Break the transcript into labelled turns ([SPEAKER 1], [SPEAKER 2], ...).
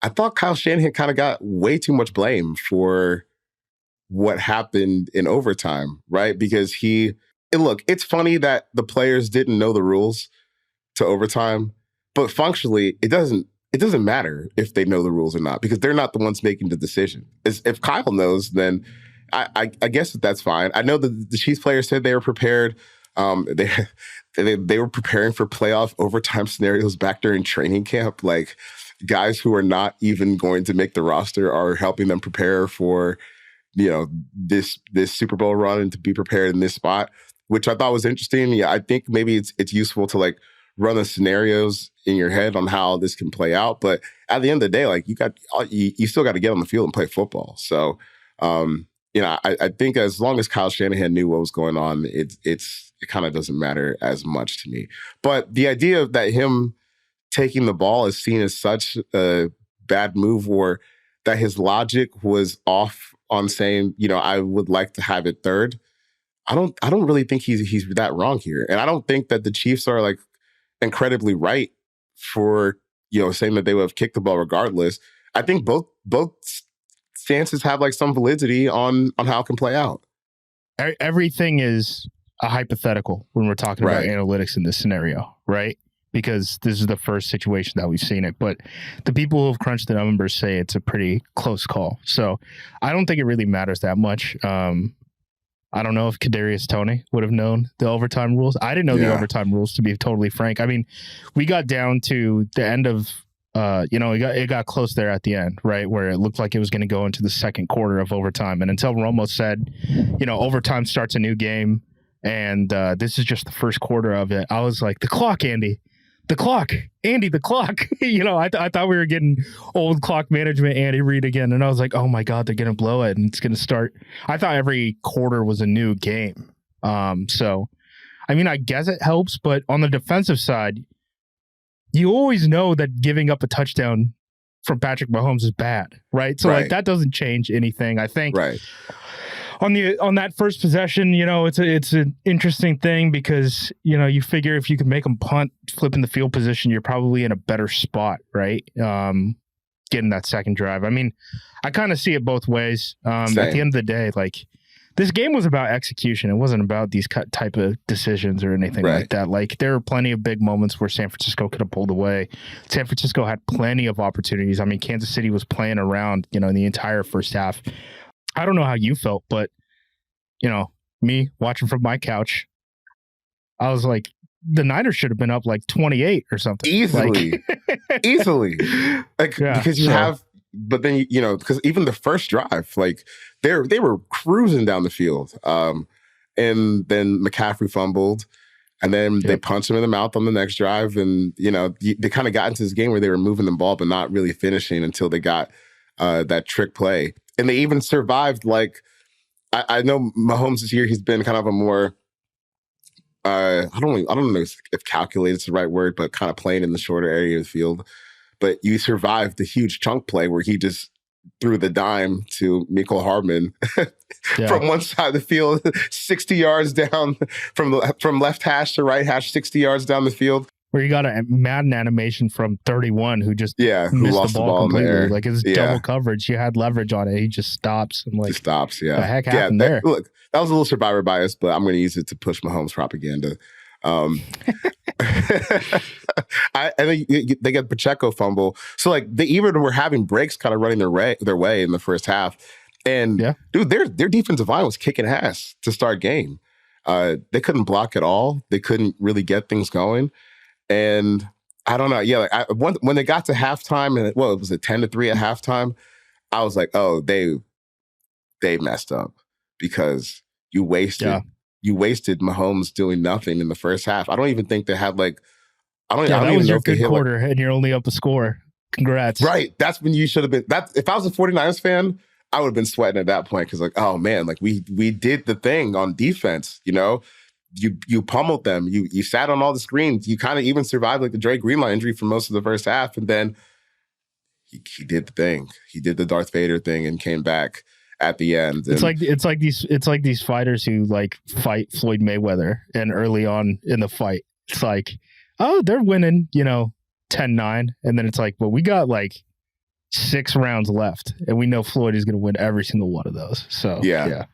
[SPEAKER 1] I thought Kyle Shanahan kind of got way too much blame for what happened in overtime, right? Because look, it's funny that the players didn't know the rules to overtime, but functionally, it doesn't matter if they know the rules or not, because they're not the ones making the decision. If Kyle knows, then I guess that's fine. I know that the Chiefs players said they were prepared. They were preparing for playoff overtime scenarios back during training camp. Like, guys who are not even going to make the roster are helping them prepare for, this Super Bowl run and to be prepared in this spot, which I thought was interesting. Yeah, I think maybe it's useful to like run the scenarios in your head on how this can play out. But at the end of the day, like you still got to get on the field and play football. So, I think as long as Kyle Shanahan knew what was going on, it kind of doesn't matter as much to me. But the idea that him taking the ball is seen as such a bad move, or that his logic was off on saying, I would like to have it third. I don't really think he's that wrong here. And I don't think that the Chiefs are like incredibly right for, saying that they would have kicked the ball regardless. I think both stances have like some validity on how it can play out.
[SPEAKER 2] Everything is a hypothetical when we're talking about analytics in this scenario, right? Because this is the first situation that we've seen it. But the people who have crunched the numbers say it's a pretty close call. So I don't think it really matters that much. I don't know if Kadarius Toney would have known the overtime rules. I didn't know the overtime rules, to be totally frank. I mean, we got down to the end of, it got close there at the end, right? Where it looked like it was going to go into the second quarter of overtime. And until Romo said, overtime starts a new game and this is just the first quarter of it, I was like, the clock, Andy. The clock, Andy, the clock. I thought we were getting old clock management Andy Reid again. And I was like, oh my God, they're going to blow it. And it's going to start. I thought every quarter was a new game. So, I mean, I guess it helps. But on the defensive side, you always know that giving up a touchdown from Patrick Mahomes is bad, right? So, like, that doesn't change anything. I think on that first possession, it's an interesting thing because, you figure if you can make them punt, flipping the field position, you're probably in a better spot, right? Getting that second drive. I mean, I kind of see it both ways. At the end of the day, like, this game was about execution. It wasn't about these type of decisions or anything like that. Like, there were plenty of big moments where San Francisco could have pulled away. San Francisco had plenty of opportunities. I mean, Kansas City was playing around, in the entire first half. I don't know how you felt, but, me watching from my couch, I was like, the Niners should have been up like 28 or something.
[SPEAKER 1] Easily. Easily. Because you have, but then, because even the first drive, like, they were cruising down the field. And then McCaffrey fumbled. And then they punched him in the mouth on the next drive. And, they kind of got into this game where they were moving the ball, but not really finishing until they got that trick play. And they even survived, like, I know Mahomes this year, he's been kind of a more, I don't know if calculated is the right word, but kind of playing in the shorter area of the field. But you survived the huge chunk play where he just threw the dime to Mecole Hardman from one side of the field, 60 yards down from left hash to right hash, 60 yards down the field.
[SPEAKER 2] Where you got a Madden animation from 31 who just missed
[SPEAKER 1] lost the ball
[SPEAKER 2] completely.
[SPEAKER 1] In the air.
[SPEAKER 2] Like, it's double coverage. You had leverage on it. He just stops. I'm like,
[SPEAKER 1] the
[SPEAKER 2] heck happened there?
[SPEAKER 1] Look, that was a little survivor bias, but I'm going to use it to push Mahomes propaganda. I think they get Pacheco fumble. So, like, they even were having breaks kind of running their way in the first half. And, dude, their defensive line was kicking ass to start game. They couldn't block at all. They couldn't really get things going. And I don't know. Yeah, like when they got to halftime, and it was 10-3 at halftime. I was like, oh, they messed up because you wasted Mahomes doing nothing in the first half. I don't even think they had like.
[SPEAKER 2] That was your good quarter, and you're only up a score. Congrats.
[SPEAKER 1] Right, that's when you should have been. That if I was a 49ers fan, I would have been sweating at that point because, like, oh man, like we did the thing on defense, You pummeled them. You sat on all the screens. You kind of even survived like the Dre Greenlaw injury for most of the first half, and then he did the thing. He did the Darth Vader thing and came back at the end.
[SPEAKER 2] It's like these fighters who like fight Floyd Mayweather, and early on in the fight, it's like, oh, they're winning, 10-9, and then it's like, well, we got like 6 rounds left, and we know Floyd is going to win every single one of those. So
[SPEAKER 1] yeah.